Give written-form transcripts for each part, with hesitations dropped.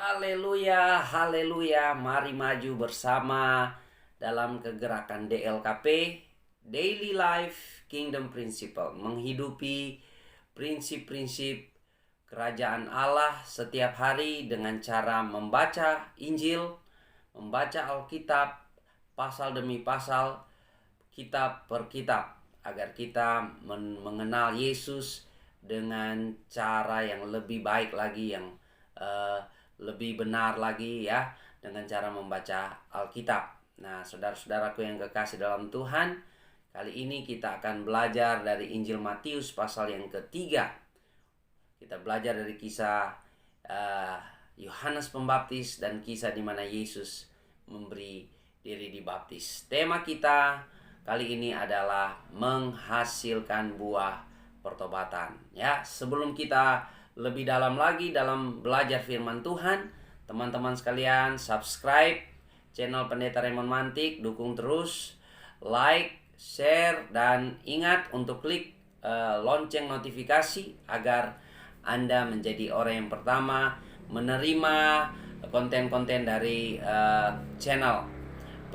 Haleluya, haleluya. Mari maju bersama dalam kegerakan DLKP, Daily Life Kingdom Principle, menghidupi prinsip-prinsip kerajaan Allah setiap hari dengan cara membaca Injil, membaca Alkitab, pasal demi pasal, kitab per kitab, agar kita mengenal Yesus dengan cara yang lebih baik lagi, yang uh, lebih benar lagi ya, dengan cara membaca Alkitab. Nah, saudara-saudaraku yang kekasih dalam Tuhan, kali ini kita akan belajar dari Injil Matius pasal yang ketiga. Kita belajar dari kisah Yohanes Pembaptis dan kisah di mana Yesus memberi diri dibaptis. Tema kita kali ini adalah menghasilkan buah pertobatan. Ya, sebelum kita lebih dalam lagi dalam belajar firman Tuhan, teman-teman sekalian subscribe channel Pendeta Raymond Mantik, dukung terus, like, share, dan ingat untuk klik lonceng notifikasi agar Anda menjadi orang yang pertama menerima konten-konten dari channel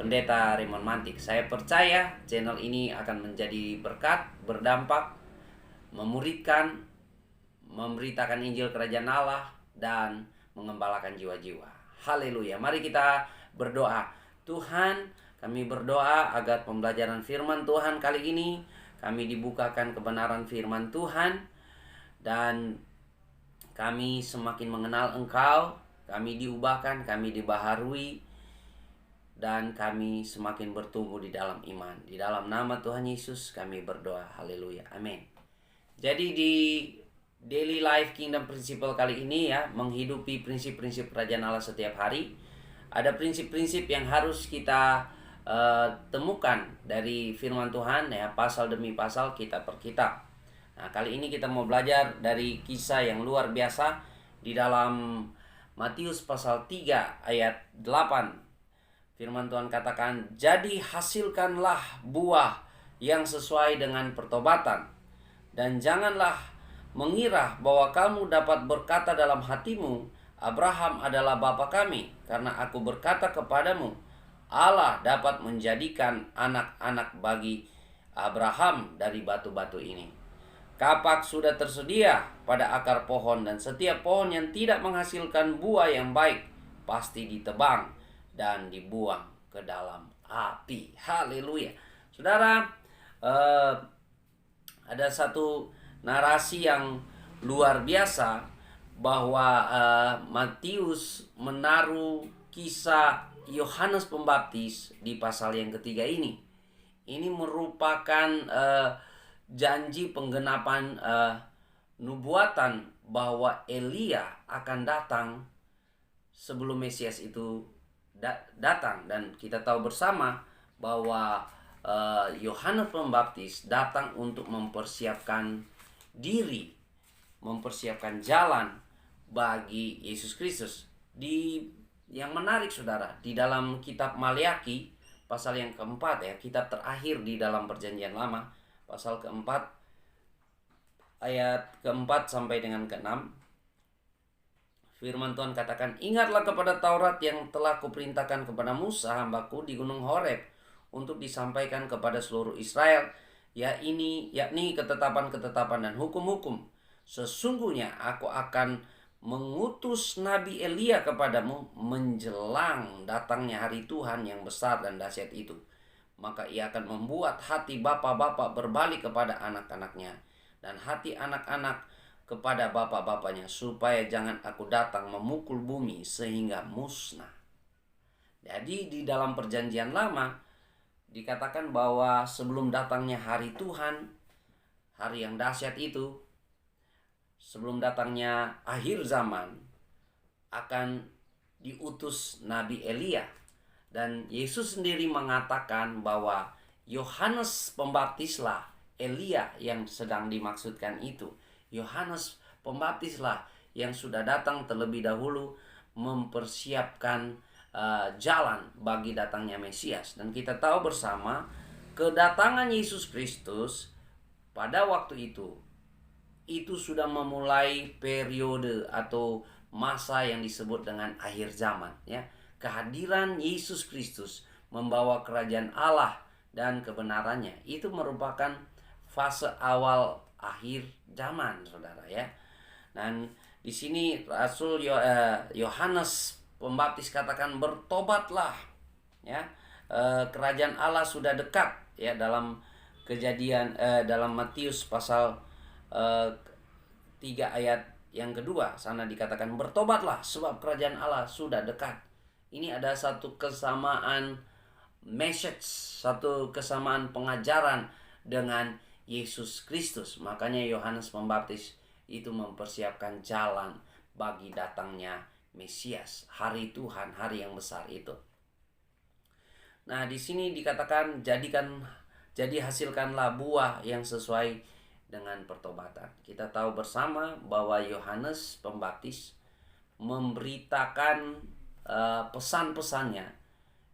Pendeta Raymond Mantik. Saya percaya channel ini akan menjadi berkat, berdampak, memuridkan, memberitakan Injil Kerajaan Allah, dan mengembalakan jiwa-jiwa. Haleluya. Mari kita berdoa. Tuhan, kami berdoa agar pembelajaran firman Tuhan kali ini kami dibukakan kebenaran firman Tuhan, dan kami semakin mengenal Engkau, kami diubahkan, kami dibaharui, dan kami semakin bertumbuh di dalam iman. Di dalam nama Tuhan Yesus kami berdoa. Haleluya. Amin. Jadi di Daily Life Kingdom Principle kali ini ya, menghidupi prinsip-prinsip kerajaan Allah setiap hari. Ada prinsip-prinsip yang harus kita temukan dari firman Tuhan ya, pasal demi pasal, kitab per kitab. Nah, kali ini kita mau belajar dari kisah yang luar biasa di dalam Matius pasal 3 ayat 8. Firman Tuhan katakan, "Jadi hasilkanlah buah yang sesuai dengan pertobatan, dan janganlah mengira bahwa kamu dapat berkata dalam hatimu, Abraham adalah bapa kami, karena aku berkata kepadamu, Allah dapat menjadikan anak-anak bagi Abraham dari batu-batu ini. Kapak sudah tersedia pada akar pohon, dan setiap pohon yang tidak menghasilkan buah yang baik pasti ditebang dan dibuang ke dalam api." Haleluya. Saudara, ada satu narasi yang luar biasa bahwa Matius menaruh kisah Yohanes Pembaptis di pasal yang ketiga ini. Ini merupakan janji penggenapan nubuatan bahwa Elia akan datang sebelum Mesias itu datang. Dan kita tahu bersama bahwa Yohanes Pembaptis datang untuk mempersiapkan diri, mempersiapkan jalan bagi Yesus Kristus. Yang menarik saudara, di dalam kitab Maleakhi pasal yang keempat ya, kitab terakhir di dalam perjanjian lama, pasal keempat ayat keempat sampai dengan keenam, firman Tuhan katakan, "Ingatlah kepada Taurat yang telah kuperintahkan kepada Musa hambaku di gunung Horeb untuk disampaikan kepada seluruh Israel, yakni ketetapan-ketetapan dan hukum-hukum. Sesungguhnya aku akan mengutus Nabi Elia kepadamu menjelang datangnya hari Tuhan yang besar dan dahsyat itu. Maka ia akan membuat hati bapa-bapa berbalik kepada anak-anaknya, dan hati anak-anak kepada bapa-bapanya, supaya jangan aku datang memukul bumi sehingga musnah." Jadi di dalam perjanjian lama dikatakan bahwa sebelum datangnya hari Tuhan, hari yang dahsyat itu, sebelum datangnya akhir zaman, akan diutus Nabi Elia. Dan Yesus sendiri mengatakan bahwa Yohanes Pembaptislah Elia yang sedang dimaksudkan itu. Yohanes Pembaptislah yang sudah datang terlebih dahulu mempersiapkan jalan bagi datangnya Mesias. Dan kita tahu bersama kedatangan Yesus Kristus pada waktu itu sudah memulai periode atau masa yang disebut dengan akhir zaman, ya. Kehadiran Yesus Kristus membawa kerajaan Allah dan kebenarannya itu merupakan fase awal akhir zaman, saudara, ya. Dan di sini Yohanes Pembaptis katakan bertobatlah, ya. Kerajaan Allah sudah dekat, ya, dalam kejadian dalam Matius pasal 3 ayat yang kedua sana dikatakan bertobatlah sebab kerajaan Allah sudah dekat. Ini ada satu kesamaan message, satu kesamaan pengajaran dengan Yesus Kristus. Makanya Yohanes Pembaptis itu mempersiapkan jalan bagi datangnya Mesias, hari Tuhan, hari yang besar itu. Nah, di sini dikatakan jadi hasilkanlah buah yang sesuai dengan pertobatan. Kita tahu bersama bahwa Yohanes Pembaptis memberitakan pesan-pesannya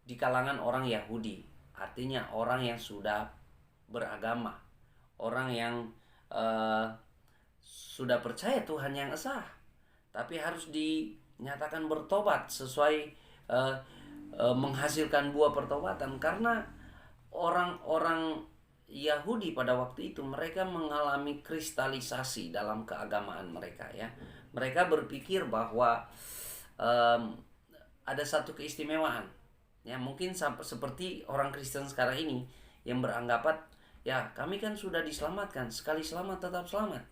di kalangan orang Yahudi. Artinya orang yang sudah beragama, orang yang sudah percaya Tuhan yang esa, tapi harus dinyatakan bertobat sesuai menghasilkan buah pertobatan. Karena orang-orang Yahudi pada waktu itu mereka mengalami kristalisasi dalam keagamaan mereka, ya. Mereka berpikir bahwa ada satu keistimewaan, ya. Mungkin seperti orang Kristen sekarang ini yang beranggapan, ya, kami kan sudah diselamatkan, sekali selamat tetap selamat.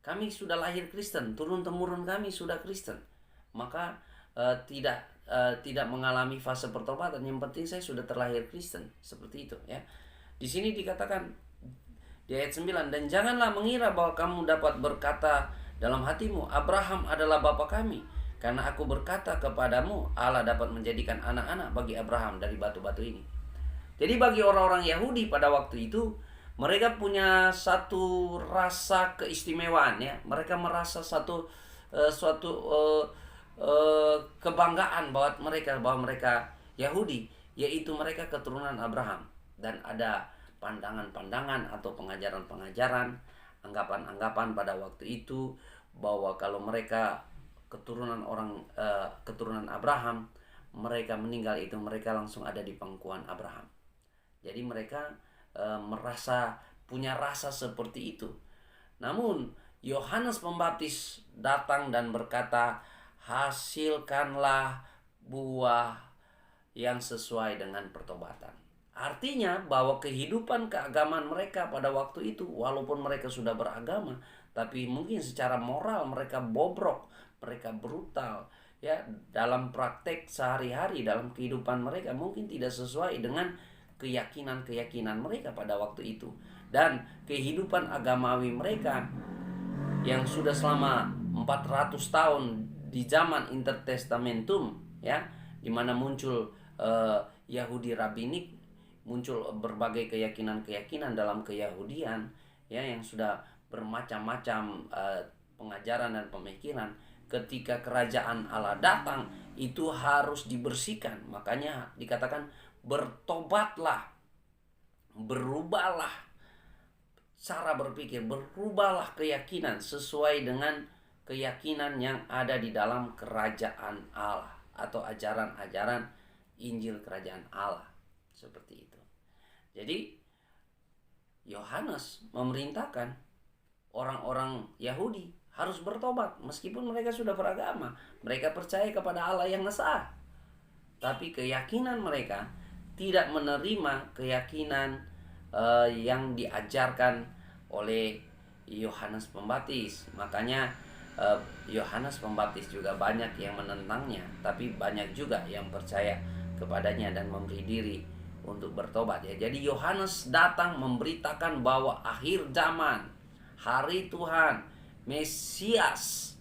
Kami sudah lahir Kristen, turun temurun kami sudah Kristen, maka tidak mengalami fase pertobatan. Yang penting saya sudah terlahir Kristen, seperti itu, ya. Di sini dikatakan di ayat 9, dan janganlah mengira bahwa kamu dapat berkata dalam hatimu, Abraham adalah bapa kami. Karena aku berkata kepadamu, Allah dapat menjadikan anak-anak bagi Abraham dari batu-batu ini. Jadi bagi orang-orang Yahudi pada waktu itu, mereka punya satu rasa keistimewaan, ya. Mereka merasa suatu kebanggaan bahwa mereka Yahudi, yaitu mereka keturunan Abraham. Dan ada pandangan-pandangan atau pengajaran-pengajaran, anggapan-anggapan pada waktu itu bahwa kalau mereka keturunan Abraham, mereka meninggal itu mereka langsung ada di pangkuan Abraham. Jadi mereka punya rasa seperti itu. Namun Yohanes Pembaptis datang dan berkata, hasilkanlah buah yang sesuai dengan pertobatan. Artinya bahwa kehidupan keagamaan mereka pada waktu itu, walaupun mereka sudah beragama, tapi mungkin secara moral mereka bobrok, mereka brutal, ya, dalam praktek sehari-hari, dalam kehidupan mereka mungkin tidak sesuai dengan keyakinan mereka pada waktu itu. Dan kehidupan agamawi mereka yang sudah selama 400 tahun di zaman intertestamentum, ya, di mana muncul Yahudi rabbinik, muncul berbagai keyakinan dalam keyahudian, ya, yang sudah bermacam-macam pengajaran dan pemikiran. Ketika kerajaan Allah datang, itu harus dibersihkan. Makanya dikatakan bertobatlah, berubahlah cara berpikir, berubahlah keyakinan sesuai dengan keyakinan yang ada di dalam kerajaan Allah atau ajaran-ajaran Injil kerajaan Allah, seperti itu. Jadi Yohanes memerintahkan orang-orang Yahudi harus bertobat meskipun mereka sudah beragama, mereka percaya kepada Allah yang esa, tapi keyakinan mereka tidak menerima keyakinan yang diajarkan oleh Yohanes Pembaptis. Makanya Yohanes Pembaptis juga banyak yang menentangnya, tapi banyak juga yang percaya kepadanya dan memberi diri untuk bertobat, ya. Jadi Yohanes datang memberitakan bahwa akhir zaman, hari Tuhan, Mesias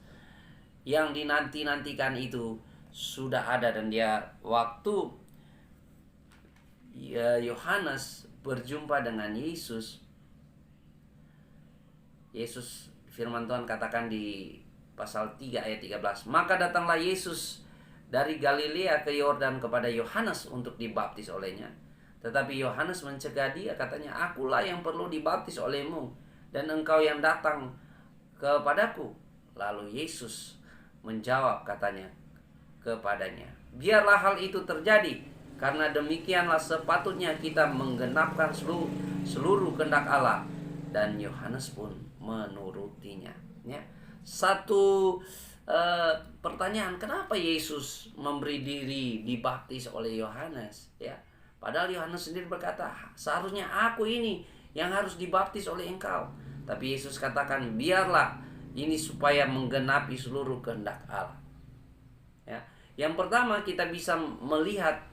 yang dinanti-nantikan itu sudah ada. Dan dia waktu Yohanes berjumpa dengan Yesus, firman Tuhan katakan di pasal 3 ayat 13, maka datanglah Yesus dari Galilea ke Yordan kepada Yohanes untuk dibaptis olehnya. Tetapi Yohanes mencegah dia, katanya, akulah yang perlu dibaptis olehmu, dan engkau yang datang kepadaku. Lalu Yesus menjawab katanya kepadanya, biarlah hal itu terjadi, karena demikianlah sepatutnya kita menggenapkan seluruh kehendak Allah. Dan Yohanes pun menurutinya. Ya. Satu pertanyaan, kenapa Yesus memberi diri dibaptis oleh Yohanes? Ya, padahal Yohanes sendiri berkata, seharusnya aku ini yang harus dibaptis oleh engkau. Tapi Yesus katakan, biarlah ini supaya menggenapi seluruh kehendak Allah. Ya. Yang pertama kita bisa melihat,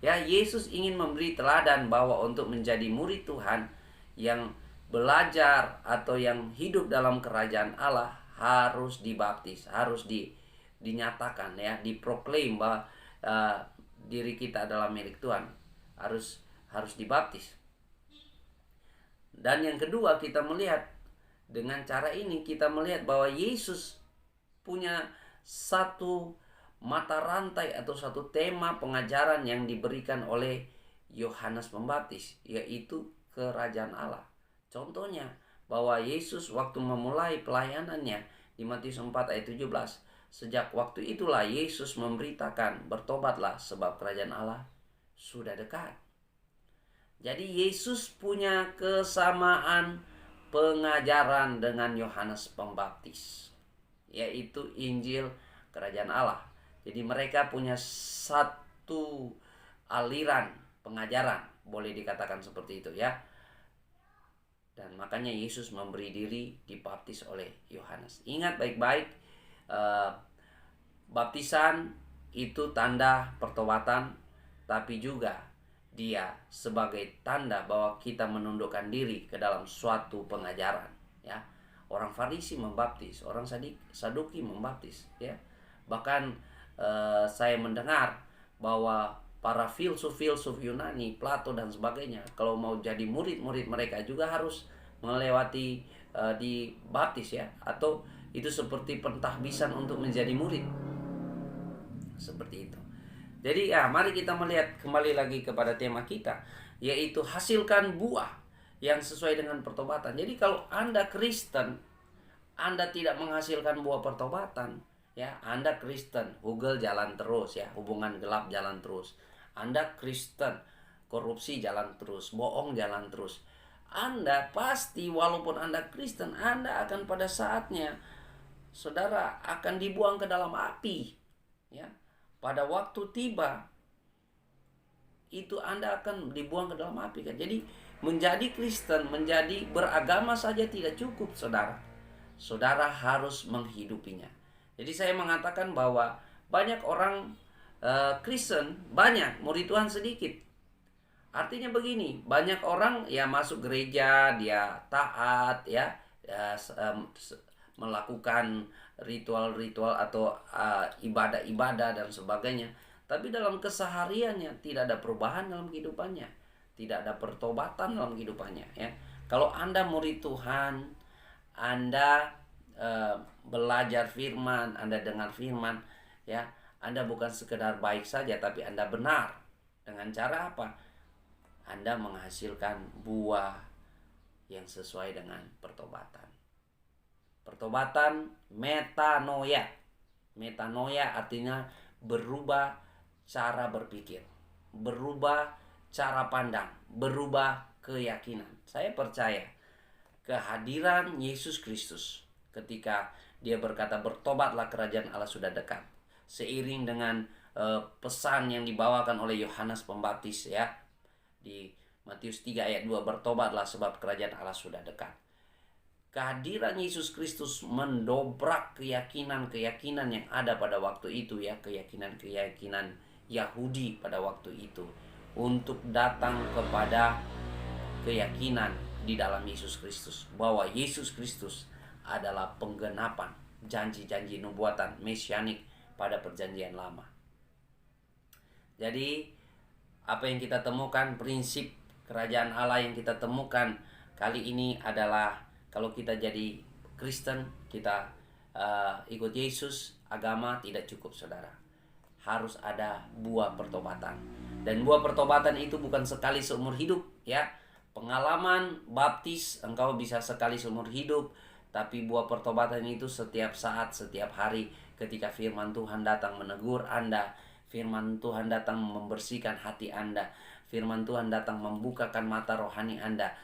ya, Yesus ingin memberi teladan bahwa untuk menjadi murid Tuhan yang belajar atau yang hidup dalam kerajaan Allah harus dibaptis, harus dinyatakan, ya, diproklaim bahwa diri kita adalah milik Tuhan, harus dibaptis. Dan yang kedua, kita melihat dengan cara ini kita melihat bahwa Yesus punya satu mata rantai atau satu tema pengajaran yang diberikan oleh Yohanes Pembaptis, yaitu kerajaan Allah. Contohnya bahwa Yesus waktu memulai pelayanannya di Matius 4 ayat 17, sejak waktu itulah Yesus memberitakan, bertobatlah sebab kerajaan Allah sudah dekat. Jadi Yesus punya kesamaan pengajaran dengan Yohanes Pembaptis, yaitu Injil kerajaan Allah. Jadi mereka punya satu aliran pengajaran, boleh dikatakan seperti itu, ya. Dan makanya Yesus memberi diri dibaptis oleh Yohanes. Ingat baik-baik, baptisan itu tanda pertobatan, tapi juga dia sebagai tanda bahwa kita menundukkan diri ke dalam suatu pengajaran, ya. Orang Farisi membaptis, orang Saduki membaptis, ya. Bahkan saya mendengar bahwa para filsuf Yunani, Plato dan sebagainya, kalau mau jadi murid-murid mereka juga harus melewati dibaptis, ya, atau itu seperti pentahbisan untuk menjadi murid, seperti itu. Jadi ya, mari kita melihat kembali lagi kepada tema kita, yaitu hasilkan buah yang sesuai dengan pertobatan. Jadi kalau Anda Kristen, Anda tidak menghasilkan buah pertobatan, ya, Anda Kristen, Google jalan terus, ya, hubungan gelap jalan terus. Anda Kristen, korupsi jalan terus, bohong jalan terus. Anda pasti, walaupun Anda Kristen, Anda akan pada saatnya, saudara, akan dibuang ke dalam api, ya. Pada waktu tiba, itu Anda akan dibuang ke dalam api, kan. Jadi menjadi Kristen, menjadi beragama saja tidak cukup, saudara. Saudara harus menghidupinya. Jadi saya mengatakan bahwa banyak orang Kristen, banyak, murid Tuhan sedikit. Artinya begini, banyak orang ya masuk gereja, dia taat, ya, melakukan ritual-ritual atau ibadah-ibadah dan sebagainya. Tapi dalam kesehariannya tidak ada perubahan dalam kehidupannya, tidak ada pertobatan dalam kehidupannya, ya. Kalau Anda murid Tuhan, Anda belajar firman, Anda dengar firman, ya, Anda bukan sekedar baik saja, tapi Anda benar. Dengan cara apa? Anda menghasilkan buah yang sesuai dengan pertobatan. Pertobatan metanoia. Metanoia artinya berubah cara berpikir, berubah cara pandang, berubah keyakinan. Saya percaya kehadiran Yesus Kristus ketika dia berkata bertobatlah kerajaan Allah sudah dekat, seiring dengan pesan yang dibawakan oleh Yohanes Pembaptis, ya, di Matius 3 ayat 2, bertobatlah sebab kerajaan Allah sudah dekat. Kehadiran Yesus Kristus mendobrak keyakinan-keyakinan yang ada pada waktu itu, ya, keyakinan-keyakinan Yahudi pada waktu itu, untuk datang kepada keyakinan di dalam Yesus Kristus, bahwa Yesus Kristus adalah penggenapan janji-janji nubuatan mesianik pada perjanjian lama. Jadi apa yang kita temukan, prinsip kerajaan Allah yang kita temukan kali ini adalah, kalau kita jadi Kristen, kita ikut Yesus, agama tidak cukup, saudara. Harus ada buah pertobatan. Dan buah pertobatan itu bukan sekali seumur hidup, ya. Pengalaman baptis engkau bisa sekali seumur hidup, tapi buah pertobatan itu setiap saat, setiap hari ketika firman Tuhan datang menegur Anda, firman Tuhan datang membersihkan hati Anda, firman Tuhan datang membukakan mata rohani Anda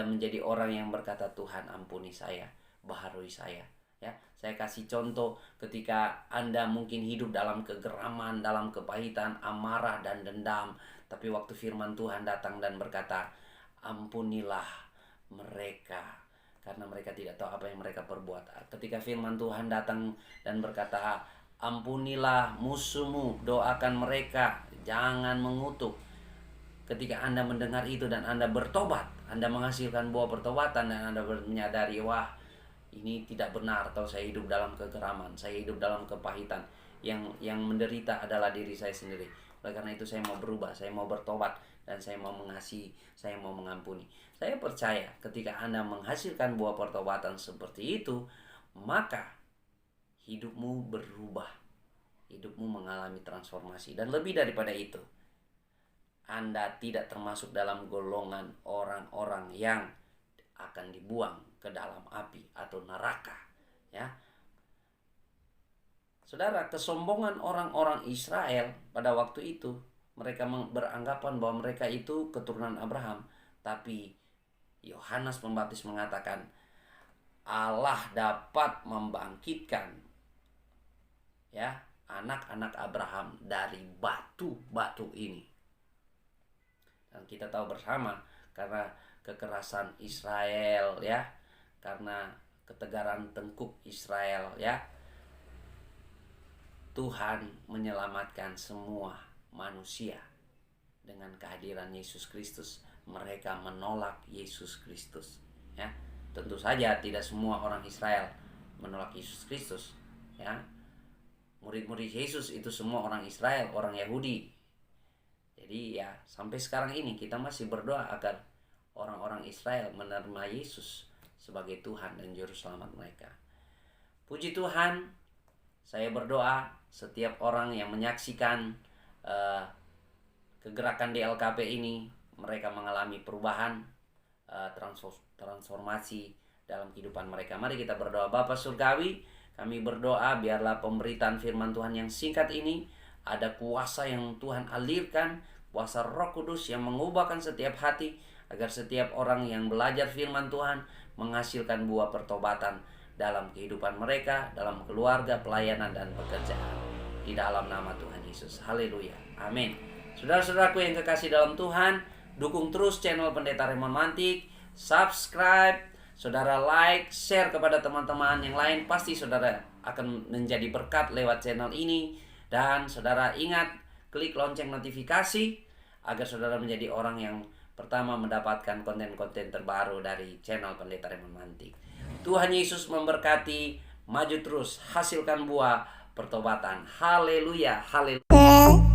menjadi orang yang berkata, Tuhan ampuni saya, baharui saya. Ya, saya kasih contoh ketika Anda mungkin hidup dalam kegeraman, dalam kepahitan, amarah dan dendam, tapi waktu firman Tuhan datang dan berkata, ampunilah mereka karena mereka tidak tahu apa yang mereka perbuat. Ketika firman Tuhan datang dan berkata, ampunilah musuhmu, doakan mereka, jangan mengutuk. Ketika Anda mendengar itu dan Anda bertobat, Anda menghasilkan buah pertobatan dan Anda menyadari, wah, ini tidak benar, atau saya hidup dalam kegeraman, saya hidup dalam kepahitan, yang menderita adalah diri saya sendiri. Oleh karena itu saya mau berubah, saya mau bertobat, dan saya mau mengasihi, saya mau mengampuni. Saya percaya ketika Anda menghasilkan buah pertobatan seperti itu, maka hidupmu berubah, hidupmu mengalami transformasi. Dan lebih daripada itu, Anda tidak termasuk dalam golongan orang-orang yang akan dibuang ke dalam api atau neraka, ya. Saudara, kesombongan orang-orang Israel pada waktu itu, mereka beranggapan bahwa mereka itu keturunan Abraham, tapi Yohanes Pembaptis mengatakan Allah dapat membangkitkan, ya, anak-anak Abraham dari batu-batu ini. Dan kita tahu bersama, karena kekerasan Israel, ya, karena ketegaran tengkuk Israel, ya, Tuhan menyelamatkan semua manusia dengan kehadiran Yesus Kristus. Mereka menolak Yesus Kristus, ya. Tentu saja tidak semua orang Israel menolak Yesus Kristus, ya. Murid-murid Yesus itu semua orang Israel, orang Yahudi. Jadi ya, sampai sekarang ini kita masih berdoa agar orang-orang Israel menerima Yesus sebagai Tuhan dan Juru Selamat mereka. Puji Tuhan, saya berdoa setiap orang yang menyaksikan kegerakan DLKP ini, mereka mengalami perubahan, transformasi dalam kehidupan mereka. Mari kita berdoa. Bapa Surgawi, kami berdoa biarlah pemberitaan firman Tuhan yang singkat ini ada kuasa yang Tuhan alirkan, kuasa Roh Kudus yang mengubahkan setiap hati, agar setiap orang yang belajar firman Tuhan menghasilkan buah pertobatan dalam kehidupan mereka, dalam keluarga, pelayanan, dan pekerjaan. Di dalam nama Tuhan Yesus. Haleluya. Amin. Saudara-saudaraku yang kekasih dalam Tuhan, dukung terus channel Pendeta Raymond Mantik, subscribe, saudara like, share kepada teman-teman yang lain. Pasti saudara akan menjadi berkat lewat channel ini. Dan saudara ingat, klik lonceng notifikasi agar saudara menjadi orang yang pertama mendapatkan konten-konten terbaru dari channel Pendeta Raymond Mantik. Tuhan Yesus memberkati. Maju terus, hasilkan buah pertobatan. Haleluya, haleluya.